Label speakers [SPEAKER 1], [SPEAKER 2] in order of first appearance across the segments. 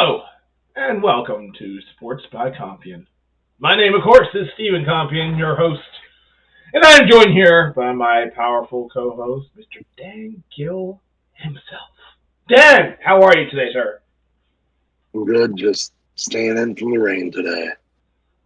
[SPEAKER 1] Hello, and welcome to Sports by Compian. My name, of course, is Stephen Compian, your host, and I am joined here by my powerful co-host, Mr. Dan Gill himself. Dan, how are you today, sir?
[SPEAKER 2] I'm good, just staying in from the rain today.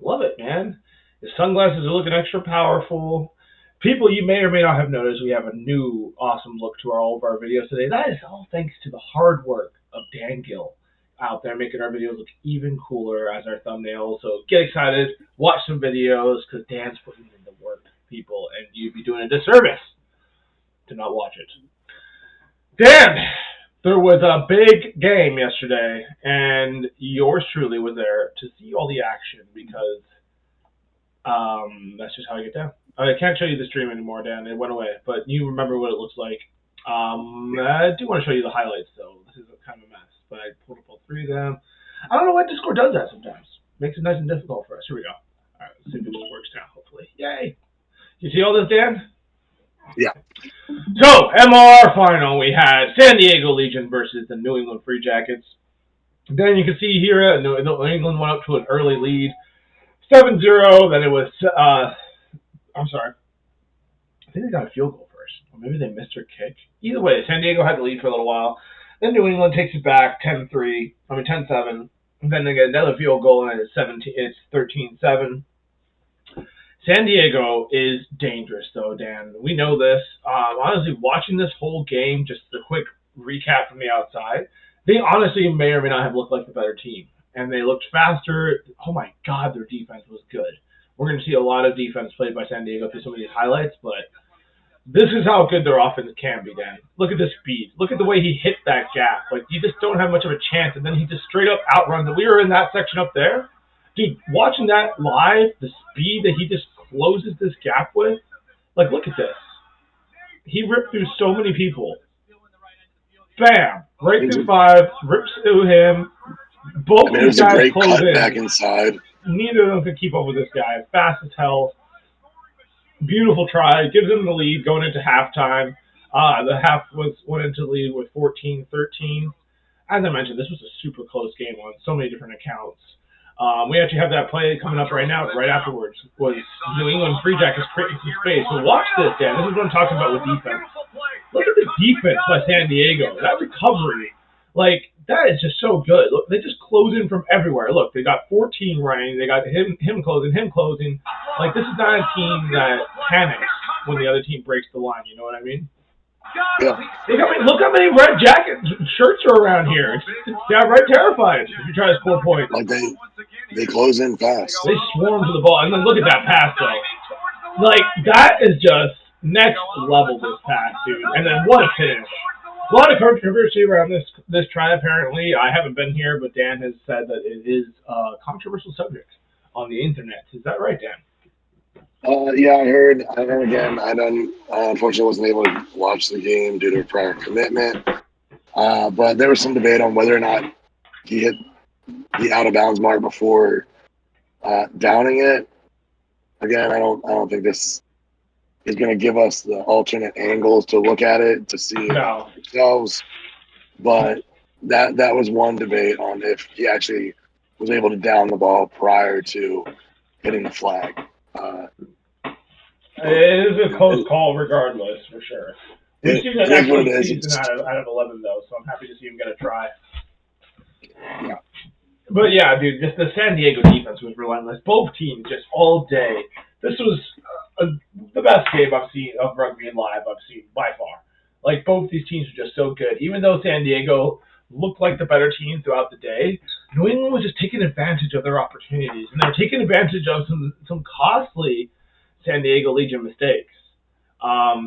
[SPEAKER 1] Love it, man. His sunglasses are looking extra powerful. People, you may or may not have noticed, we have a new awesome look to all of our videos today. That is all thanks to the hard work of Dan Gill out there making our videos look even cooler as our thumbnails. So get excited, watch some videos, because Dan's putting in the work, people, and you'd be doing a disservice to not watch it. Dan, there was a big game yesterday, and yours truly was there to see all the action because that's just how I get down. I can't show you the stream anymore, Dan. It went away, but you remember what it looks like. I do want to show you the highlights, though. This is kind of a mess, but I pulled up all three of them. I don't know why Discord does that sometimes. Makes it nice and difficult for us. Here we go. All right, let's see if it just works now, hopefully. Yay! You see all this, Dan?
[SPEAKER 2] Yeah.
[SPEAKER 1] So, MLR final, we had San Diego Legion versus the New England Free Jackets. Then you can see here, New England went up to an early lead, 7-0. Then it was, I'm sorry. I think they got a field goal first. Or maybe they missed their kick. Either way, San Diego had the lead for a little while. Then New England takes it back 10-7. And then they get another field goal, and it's 13-7. San Diego is dangerous, though, Dan. We know this. Honestly, watching this whole game, just a quick recap from the outside, they honestly may or may not have looked like the better team. And they looked faster. Oh, my God, their defense was good. We're going to see a lot of defense played by San Diego through some of these highlights, but this is how good their offense can be, Dan. Look at the speed. Look at the way he hit that gap. Like, you just don't have much of a chance, and then he just straight up outruns it. We were in that section up there. Dude, watching that live, the speed that he just closes this gap with, like, look at this. He ripped through so many people. Bam! Right through five, rips through him. Both these guys close in.
[SPEAKER 2] Back inside.
[SPEAKER 1] Neither of them could keep up with this guy. Fast as hell. Beautiful try. Gives them the lead going into halftime. The half went into the lead with 14-13. As I mentioned, this was a super close game on so many different accounts. We actually have that play coming up right now. Right afterwards was New England Free Jackets creating some space. So watch this, Dan. This is what I'm talking about with defense. Look at the defense by San Diego. That recovery. Like, that is just so good. Look, they just close in from everywhere. Look, they got 14 running. They got him closing. Like, this is not a team that panics when the other team breaks the line. You know what I mean?
[SPEAKER 2] Yeah.
[SPEAKER 1] Look how many red jacket shirts are around here. It's downright terrifying if you try to score points.
[SPEAKER 2] Like, they close in fast.
[SPEAKER 1] They swarm to the ball. And then look at that pass, though. Like, that is just next level, this pass, dude. And then what a finish. A lot of controversy around this try, apparently. I haven't been here, but Dan has said that it is a controversial subject on the internet. Is that right, Dan?
[SPEAKER 2] Yeah, I heard again. I unfortunately wasn't able to watch the game due to a prior commitment. But there was some debate on whether or not he hit the out of bounds mark before downing it. Again, I don't think this is going to give us the alternate angles to look at it to see ourselves. But that was one debate on if he actually was able to down the ball prior to hitting the flag.
[SPEAKER 1] It is a close call regardless, for sure. We've seen an excellent season out of 11, though, so I'm happy to see him get a try.
[SPEAKER 2] Yeah.
[SPEAKER 1] But, yeah, dude, just the San Diego defense was relentless. Both teams just all day. This was the best game I've seen of rugby in live I've seen by far. Like, both these teams were just so good. Even though San Diego looked like the better team throughout the day, New England was just taking advantage of their opportunities. And they were taking advantage of some costly San Diego Legion mistakes.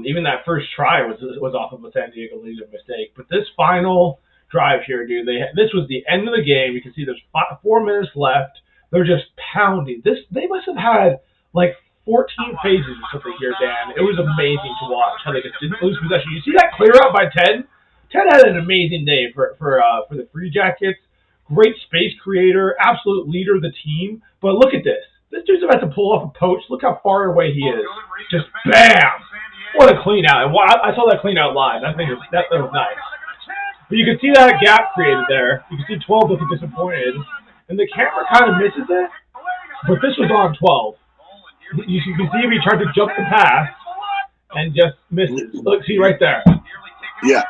[SPEAKER 1] Even that first try was off of a San Diego Legion mistake. But this final drive here, dude, this was the end of the game. You can see there's 4 minutes left. They're just pounding. They must have had, like, 14 phases or something here, Dan. It was amazing to watch how they just didn't lose possession. You see that clear out by Ted? Ted had an amazing day for the Free Jackets. Great space creator, absolute leader of the team. But look at this. This dude's about to pull off a poach. Look how far away he is. Just bam! What a clean out. And I saw that clean out live. That was nice. But you can see that gap created there. You can see 12 looking disappointed. And the camera kind of misses it. But this was on 12. You can see him, he tried to jump the pass and just misses. Look, see right there.
[SPEAKER 2] Yeah.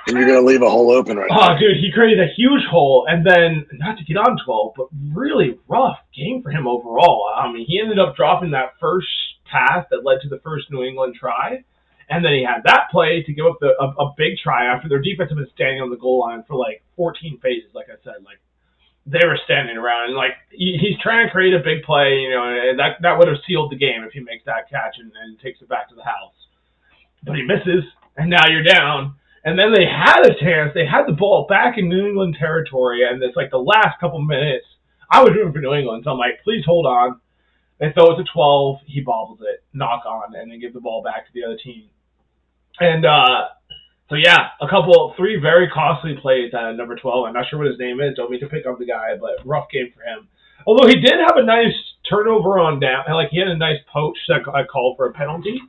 [SPEAKER 2] And you're going to leave a hole open right
[SPEAKER 1] now. Oh, dude, he created a huge hole, and then, not to get on 12, but really rough game for him overall. I mean, he ended up dropping that first pass that led to the first New England try, and then he had that play to give up a big try after their defense had been standing on the goal line for like 14 phases, like I said. Like, they were standing around, and like, he's trying to create a big play, you know, and that would have sealed the game if he makes that catch and takes it back to the house. But he misses, and now you're down. And then they had a chance. They had the ball back in New England territory, and it's like the last couple minutes. I was rooting for New England, so I'm like, please hold on. They throw it to 12. He bobbles it, knock on, and then give the ball back to the other team. And so, yeah, three very costly plays at number 12. I'm not sure what his name is. Don't mean to pick up the guy, but rough game for him. Although he did have a nice turnover on down. Like, he had a nice poach that I called for a penalty.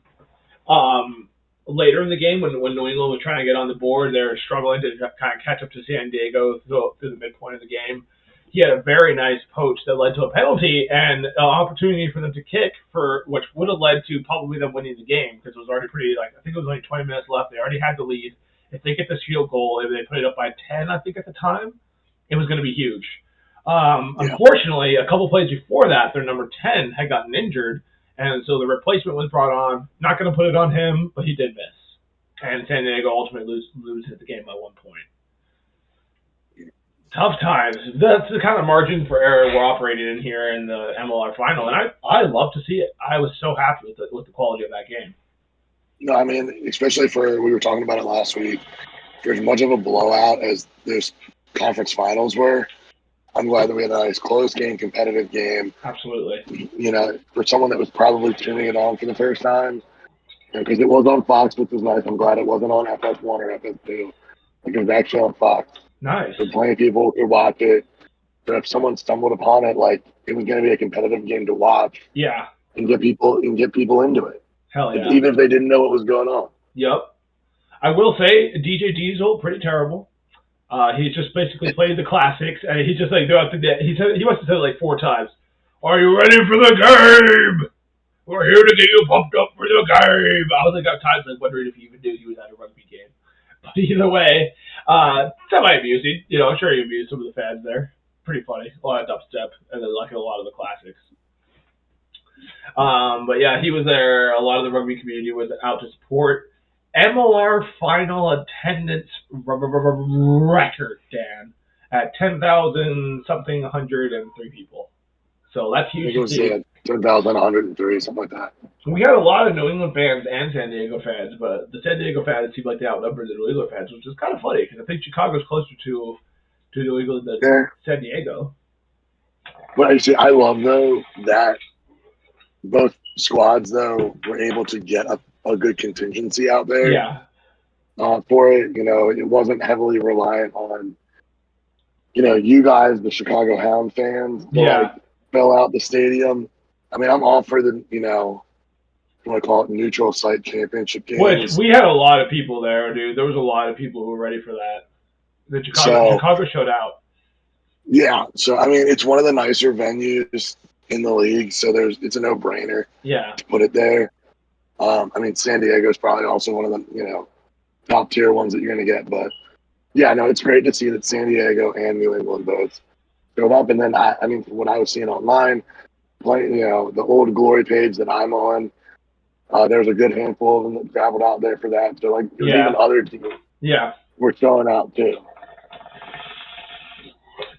[SPEAKER 1] Later in the game, when New England was trying to get on the board, they were struggling to kind of catch up to San Diego through the midpoint of the game. He had a very nice poach that led to a penalty and an opportunity for them to kick, which would have led to probably them winning the game, because it was already I think it was only 20 minutes left. They already had the lead. If they get this field goal, if they put it up by 10, I think at the time, it was going to be huge. Unfortunately, a couple plays before that, their number 10 had gotten injured. And so the replacement was brought on. Not going to put it on him, but he did miss. And San Diego ultimately loses the game by 1 point. Tough times. That's the kind of margin for error we're operating in here in the MLR final. And I love to see it. I was so happy with the quality of that game.
[SPEAKER 2] No, I mean, especially we were talking about it last week, for as much of a blowout as those conference finals were, I'm glad that we had a nice close game, competitive game.
[SPEAKER 1] Absolutely.
[SPEAKER 2] You know, for someone that was probably tuning it on for the first time, because it was on Fox, which was nice. I'm glad it wasn't on FS1 or FS2. Like, it was actually on Fox.
[SPEAKER 1] Nice.
[SPEAKER 2] So plenty of people could watch it. So if someone stumbled upon it, like, it was going to be a competitive game to watch.
[SPEAKER 1] Yeah.
[SPEAKER 2] And get people into it.
[SPEAKER 1] Hell yeah.
[SPEAKER 2] Even if they didn't know what was going on.
[SPEAKER 1] Yep. I will say, DJ Diesel, pretty terrible. He just basically played the classics, and he just like throughout the day. He must have said it like 4 times. Are you ready for the game? We're here to get you pumped up for the game. I was like, at times like wondering if he even knew he was at a rugby game. But either way, semi-amusing. You know, I'm sure he amused some of the fans there. Pretty funny. A lot of dubstep, and then like a lot of the classics. But yeah, he was there. A lot of the rugby community was out to support. MLR final attendance record, Dan, at 10,000 103 people. So that's huge.
[SPEAKER 2] I think it was 10,103, something like that.
[SPEAKER 1] We had a lot of New England fans and San Diego fans, but the San Diego fans seemed like they outnumbered the New England fans, which is kind of funny because I think Chicago's closer to New England than San Diego.
[SPEAKER 2] But actually, I love though that both squads though were able to get a good contingency out there.
[SPEAKER 1] Yeah.
[SPEAKER 2] For it, you know, it wasn't heavily reliant on, you know, you guys, the Chicago Hound fans, to like fill out the stadium. I mean, I'm all for the, you know, what I call it, neutral site championship games.
[SPEAKER 1] Which we had a lot of people there, dude. There was a lot of people who were ready for that. Chicago showed out.
[SPEAKER 2] Yeah, so I mean, it's one of the nicer venues in the league, so it's a no-brainer.
[SPEAKER 1] Yeah.
[SPEAKER 2] To put it there. I mean, San Diego is probably also one of the, you know, top tier ones that you're going to get. But, yeah, no, it's great to see that San Diego and New England both showed up. And then, I mean, from what I was seeing online, you know, the old Glory page that I'm on, there's a good handful of them that traveled out there for that. So, like, even other teams were showing out, too.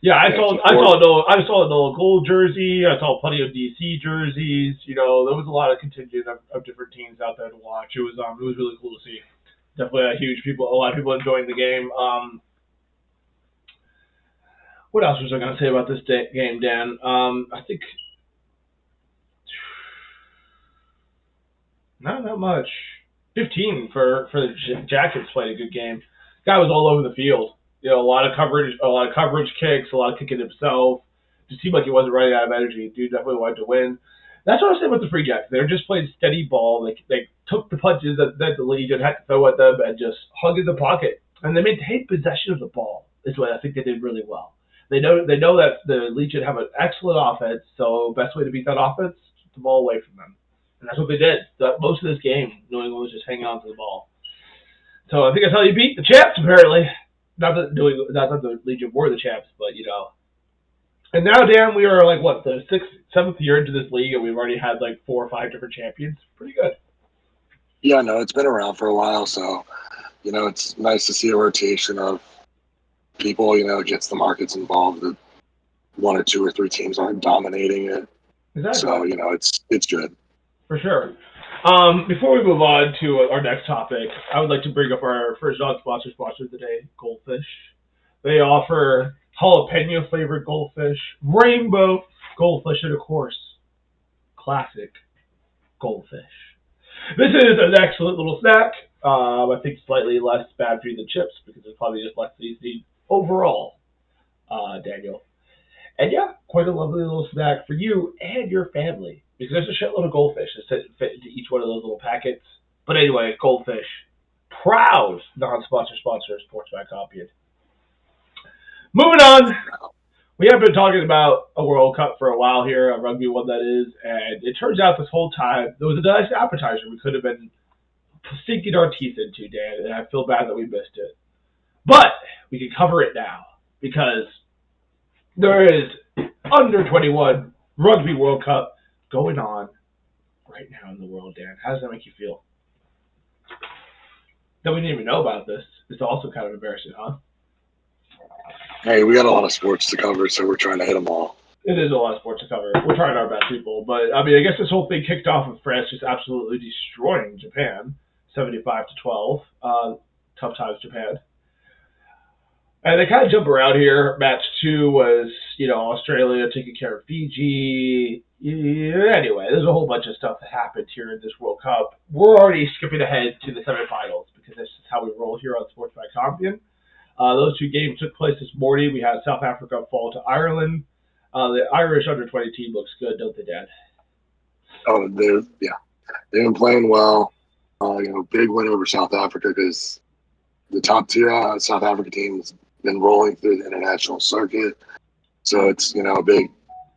[SPEAKER 1] Yeah, I saw the gold jersey. I saw plenty of DC jerseys. You know, there was a lot of contingent of different teams out there to watch. It was really cool to see. Definitely a lot of people enjoying the game. What else was I going to say about this game, Dan? I think not that much. 15 for the Jackets played a good game. Guy was all over the field. You know, a lot of coverage kicks, a lot of kicking himself. Just seemed like he wasn't running out of energy. Dude definitely wanted to win. That's what I was saying about the Free Jacks. They were just playing steady ball. They took the punches that the Legion had to throw at them and just hung in the pocket. and they maintained possession of the ball. Is what I think they did really well. They know that the Legion have an excellent offense, so best way to beat that offense, keep the ball away from them, and that's what they did. Most of this game, New England was just hanging on to the ball. So I think that's how you beat the champs, apparently. Not that the Legion were the champs, but And now, Dan, we are like what the seventh year into this league, and we've already had like 4 or 5 different champions. Pretty good.
[SPEAKER 2] Yeah, no, it's been around for a while, so it's nice to see a rotation of people. Gets the markets involved. That 1 or 2 or 3 teams aren't dominating it.
[SPEAKER 1] Exactly.
[SPEAKER 2] So it's good.
[SPEAKER 1] For sure. Before we move on to our next topic, I would like to bring up our first non-sponsor sponsor of the day, Goldfish. They offer jalapeno flavored goldfish, rainbow goldfish, and of course, classic goldfish. This is an excellent little snack. I think slightly less bad for you than chips because it's probably just less seasoning overall, Daniel. And yeah, quite a lovely little snack for you and your family because there's a shitload of goldfish that fit into each one of those little packets. But anyway, Goldfish, proud non-sponsor sponsor of Sports by Compian. Moving on, we have been talking about a World Cup for a while here, a Rugby one that is, and it turns out this whole time there was a nice appetizer we could have been sinking our teeth into, Dan, and I feel bad that we missed it. But we can cover it now because there is under 21 Rugby World Cup going on right now in the world, Dan. How does that make you feel? That we didn't even know about this. It's also kind of embarrassing, huh?
[SPEAKER 2] Hey, we got a lot of sports to cover, so we're trying to hit them all.
[SPEAKER 1] It is a lot of sports to cover. We're trying our best, people. But, I mean, I guess this whole thing kicked off with France just absolutely destroying Japan, 75-12. Tough times, Japan. And they kind of jump around here. Match 2 was, Australia taking care of Fiji. Anyway, there's a whole bunch of stuff that happened here in this World Cup. We're already skipping ahead to the semifinals because this is how we roll here on Sports by Compian. Those 2 games took place this morning. We had South Africa fall to Ireland. The Irish under-20 team looks good, don't they, Dad?
[SPEAKER 2] Oh, they've been playing well. Big win over South Africa because the top tier South Africa team's been rolling through the international circuit. So it's a big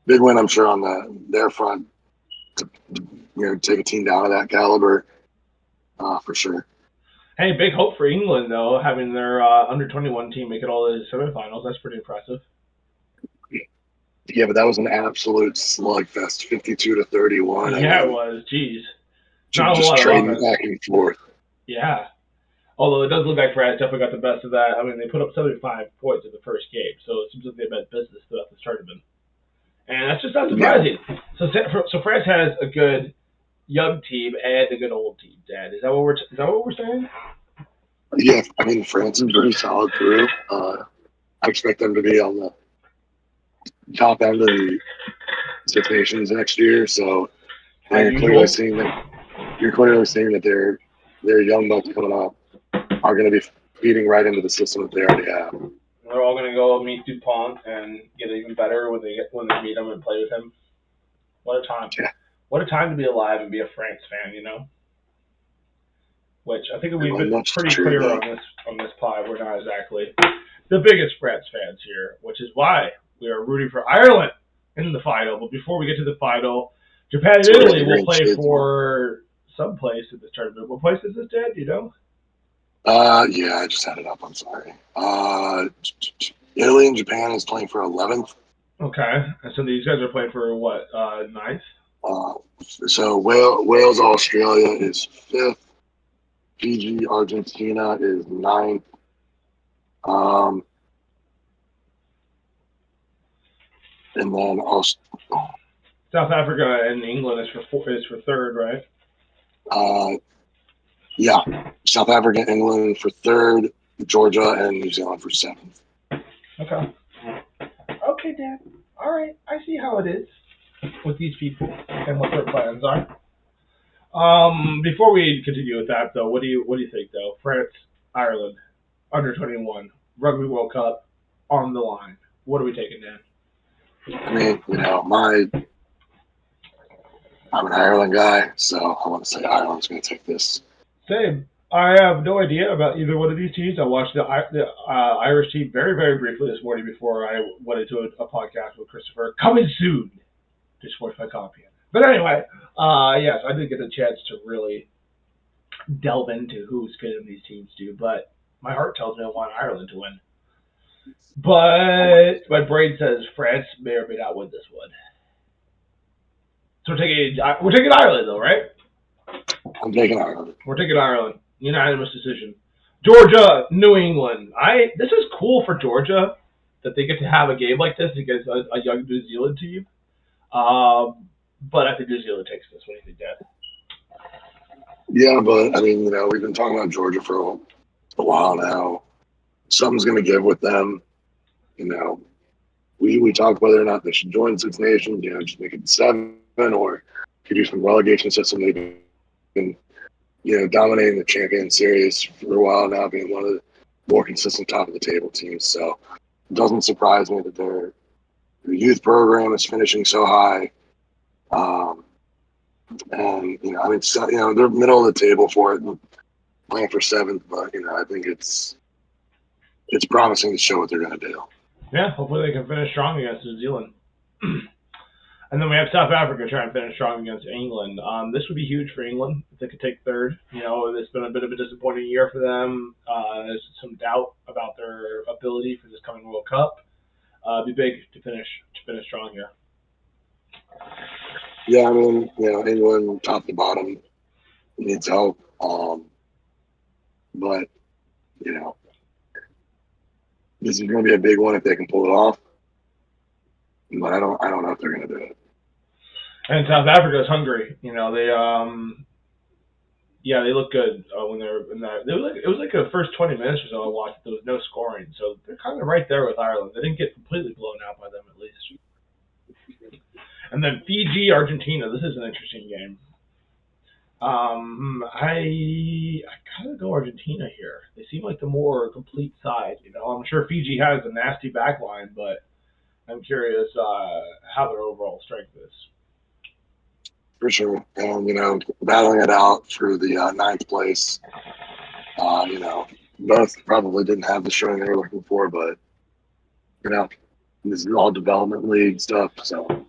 [SPEAKER 2] win, I'm sure, on their front to take a team down to that caliber for sure.
[SPEAKER 1] Hey, big hope for England though, having their under-21 team make it all the semifinals. That's pretty impressive.
[SPEAKER 2] Yeah, but that was an absolute slugfest, 52-31.
[SPEAKER 1] Yeah, it was. Jeez,
[SPEAKER 2] just trading back and forth.
[SPEAKER 1] Yeah. Although it does look like France definitely got the best of that. I mean, they put up 75 points in the first game, so it seems like they meant business throughout this tournament. And that's just not surprising. Yeah. So France has a good young team and a good old team, Dad. Is that what we're saying?
[SPEAKER 2] Yeah, I mean, France is pretty solid through. I expect them to be on the top end of the Six Nations next year. So you're clearly seeing that their young bucks coming up are going to be feeding right into the system that they already have.
[SPEAKER 1] They're all going to go meet Dupont and get even better when they meet him and play with him. What a time!
[SPEAKER 2] Yeah.
[SPEAKER 1] What a time to be alive and be a France fan, Which I think we've been pretty clear on this pod. We're not exactly the biggest France fans here, which is why we are rooting for Ireland in the final. But before we get to the final, Japan and Italy will play for some place in this tournament. What place is this, Dad? Do you know?
[SPEAKER 2] Yeah, I just had it up. I'm sorry. Italy and Japan is playing for 11th.
[SPEAKER 1] Okay, and so these guys are playing for what, 9th?
[SPEAKER 2] So Wales, Australia is 5th. Fiji, Argentina is 9th. And then
[SPEAKER 1] South Africa and England is for 3rd, right?
[SPEAKER 2] Yeah, South Africa, England for 3rd, Georgia, and New Zealand for 7th.
[SPEAKER 1] Okay. Okay, Dad. All right, I see how it is with these people and what their plans are. Before we continue with that, though, what do you think, though? France, Ireland, under-21, Rugby World Cup on the line. What are we taking, Dan?
[SPEAKER 2] I mean, I'm an Ireland guy, so I want to say Ireland's going to take this.
[SPEAKER 1] Same. I have no idea about either one of these teams. I watched the Irish team very, very briefly this morning before I went into a podcast with Christopher. Coming soon to Sports by Compian. But anyway, yes, I did get a chance to really delve into who's good in these teams too. But my heart tells me I want Ireland to win. But my brain says France may or may not win this one. So we're taking Ireland though, right?
[SPEAKER 2] I'm taking Ireland.
[SPEAKER 1] We're taking Ireland. Unanimous decision. Georgia, New England. This is cool for Georgia that they get to have a game like this against a young New Zealand team. But I think New Zealand takes this. What do you think, Dad?
[SPEAKER 2] Yeah, but I mean, we've been talking about Georgia for a while now. Something's going to give with them. We talked whether or not they should join Six Nations. Just make it 7, or could do some relegation system. They've been, dominating the Champion Series for a while now, being one of the more consistent top of the table teams. So it doesn't surprise me that their youth program is finishing so high. And they're middle of the table for it, playing for 7th. But I think it's promising to show what they're going to do.
[SPEAKER 1] Yeah, hopefully they can finish strong against New Zealand. And then we have South Africa trying to finish strong against England. This would be huge for England if they could take 3rd. It's been a bit of a disappointing year for them. There's some doubt about their ability for this coming World Cup. It'd be big to finish strong here.
[SPEAKER 2] Yeah, I mean, England top to bottom needs help. But this is going to be a big one if they can pull it off. But I don't know if they're going to do it.
[SPEAKER 1] And South Africa is hungry. They look good when they're in that. It was like the first 20 minutes or so I watched. There was no scoring, so they're kind of right there with Ireland. They didn't get completely blown out by them, at least. And then Fiji, Argentina. This is an interesting game. I kind of go Argentina here. They seem like the more complete side. I'm sure Fiji has a nasty back line, but I'm curious how their overall strength is.
[SPEAKER 2] For sure. And, battling it out through the 9th place. Both probably didn't have the showing they were looking for, but, this is all development league stuff, so you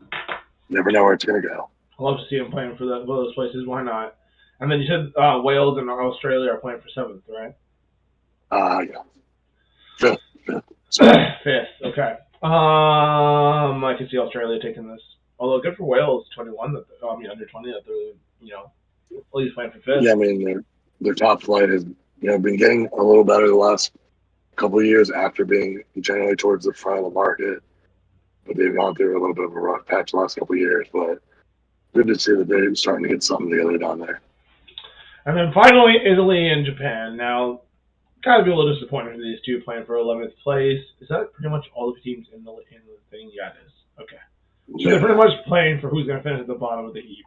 [SPEAKER 2] never know where it's going to go.
[SPEAKER 1] I love to see them playing for both those places. Why not? And then you said Wales and Australia are playing for 7th, right?
[SPEAKER 2] Yeah. 5th.
[SPEAKER 1] 5th, okay. I can see Australia taking this. Although good for Wales, 21. Under 20 that they're at least playing for 5th.
[SPEAKER 2] Yeah, I mean their top flight has been getting a little better the last couple of years after being generally towards the front of the market. But they've gone through a little bit of a rough patch the last couple of years. But good to see that they're starting to get something together down there.
[SPEAKER 1] And then finally, Italy and Japan. Now, gotta be a little disappointed for these two playing for 11th place. Is that pretty much all the teams in the thing? Yeah, it is. Okay. So they're pretty much playing for who's going to finish at the bottom of the heap.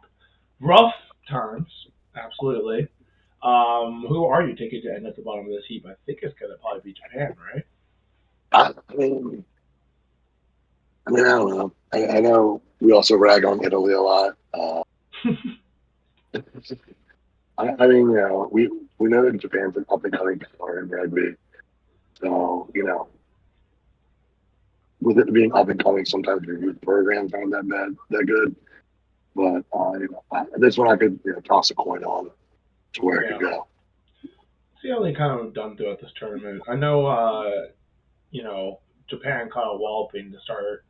[SPEAKER 1] Rough terms, absolutely. Who are you taking to end at the bottom of this heap? I think it's going to probably be Japan, right?
[SPEAKER 2] I mean, I don't know. I know we also rag on Italy a lot. We know that Japan's an up-and-coming power in rugby. So, with it being up-and-coming, sometimes your youth programs aren't that good. But, this one I could toss a coin on to where it could go.
[SPEAKER 1] See how they kind of done throughout this tournament. I know, Japan caught a walloping to start.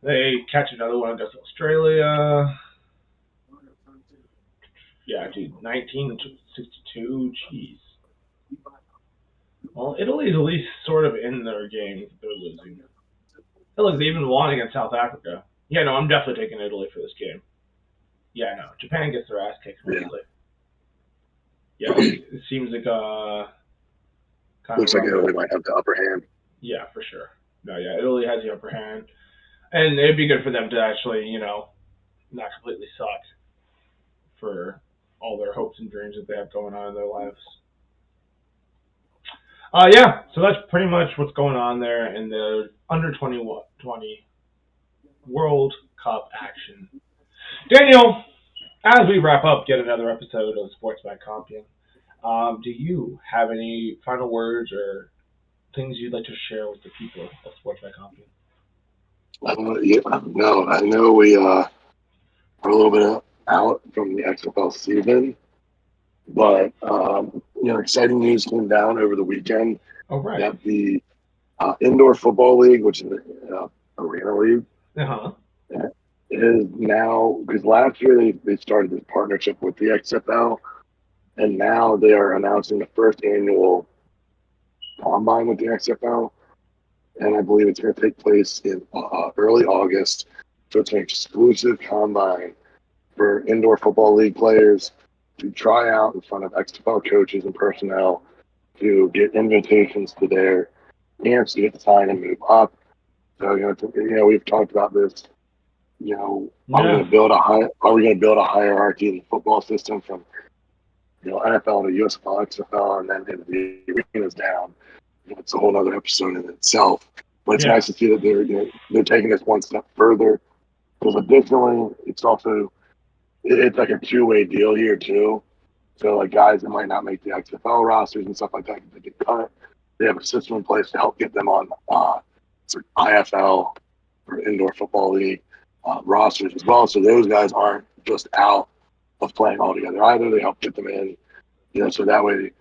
[SPEAKER 1] They catch another one against Australia. Yeah, dude, 19-62. Jeez. Well, Italy's at least sort of in their game. They're losing. Look, they even won against South Africa. Yeah, no, I'm definitely taking Italy for this game. Yeah, no, Japan gets their ass kicked immediately. Yeah, it seems like
[SPEAKER 2] looks like Italy might have the upper hand.
[SPEAKER 1] Yeah, for sure. No, yeah, Italy has the upper hand, and it'd be good for them to actually, not completely suck for all their hopes and dreams that they have going on in their lives. Yeah, so that's pretty much what's going on there in the under 20 World Cup action. Daniel, as we wrap up yet another episode of Sports by Compian, Do you have any final words or things you'd like to share with the people of Sports by Compian?
[SPEAKER 2] Yeah, no, I know we are a little bit out from the XFL season, but exciting news came down over the weekend
[SPEAKER 1] Oh, right.
[SPEAKER 2] that the Indoor Football League, which is the arena league,
[SPEAKER 1] Uh-huh.
[SPEAKER 2] is now, because last year they started this partnership with the XFL, and now they are announcing the first annual combine with the XFL, and I believe it's going to take place in early August. So it's an exclusive combine for Indoor Football League players to try out in front of XFL coaches and personnel to get invitations to their camps to get to sign and move up. So we've talked about this. Are we
[SPEAKER 1] Yeah.
[SPEAKER 2] going to build a hierarchy in the football system from NFL to USFL, XFL, and then the arenas down? It's a whole other episode in itself. But it's
[SPEAKER 1] Yeah.
[SPEAKER 2] nice to see that they're taking this one step further. Because additionally, it's like a two-way deal here too. So like guys that might not make the XFL rosters and stuff like that, they get cut. They have a system in place to help get them on sort of IFL or Indoor Football League rosters as well. So those guys aren't just out of playing altogether either. They help get them in, so that way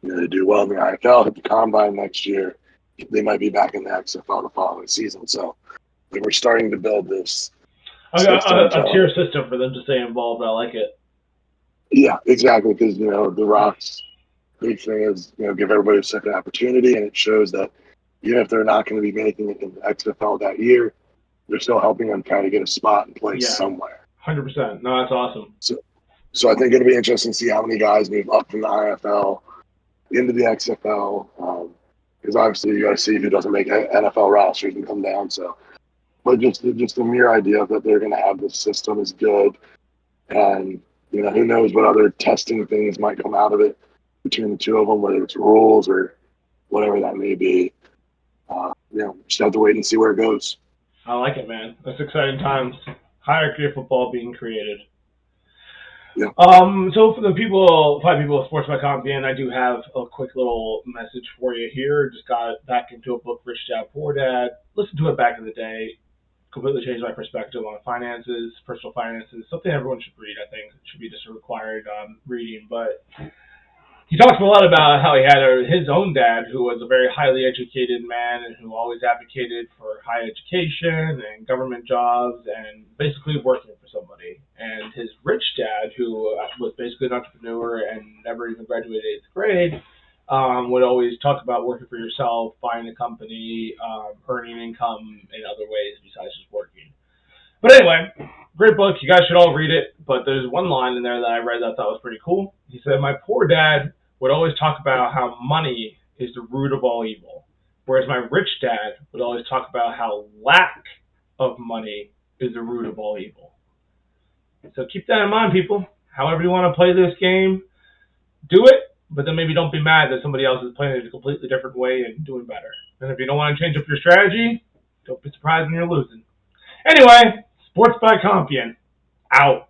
[SPEAKER 2] they do well in the IFL, hit the combine next year. They might be back in the XFL the following season. So we're starting to build this
[SPEAKER 1] A,
[SPEAKER 2] system.
[SPEAKER 1] a tier system for them to stay involved. I like it.
[SPEAKER 2] Yeah, exactly. Because the Rock's big thing is give everybody a second opportunity, and it shows that even if they're not going to be making it in the XFL that year, they're still helping them try to get a spot in place
[SPEAKER 1] Yeah.
[SPEAKER 2] somewhere.
[SPEAKER 1] 100%. No, that's awesome.
[SPEAKER 2] So I think it'll be interesting to see how many guys move up from the IFL into the XFL. Because obviously you got to see who doesn't make NFL rosters and come down. So, but just the mere idea that they're going to have this system is good, and who knows what other testing things might come out of it between the two of them, whether it's rules or whatever that may be. Just have to wait and see where it goes.
[SPEAKER 1] I like it, man. That's exciting times. Hierarchy of football being created.
[SPEAKER 2] Yeah.
[SPEAKER 1] So for the five people of Sports by Compian, I do have a quick little message for you here. Just got back into a book, Rich Dad Poor Dad. Listened to it back in the day. Completely changed my perspective on finances, personal finances. Something everyone should read. I think it should be just a required reading. But he talks a lot about how he had his own dad, who was a very highly educated man and who always advocated for high education and government jobs and basically working for somebody. And his rich dad, who was basically an entrepreneur and never even graduated 8th grade, would always talk about working for yourself, buying a company, earning income in other ways besides just working. But anyway, great book. You guys should all read it. But there's one line in there that I read that I thought was pretty cool. He said, "My poor dad would always talk about how money is the root of all evil, whereas my rich dad would always talk about how lack of money is the root of all evil." So keep that in mind, people. However you want to play this game, do it, but then maybe don't be mad that somebody else is playing it a completely different way and doing better. And if you don't want to change up your strategy, don't be surprised when you're losing. Anyway, Sports by Compian. Out.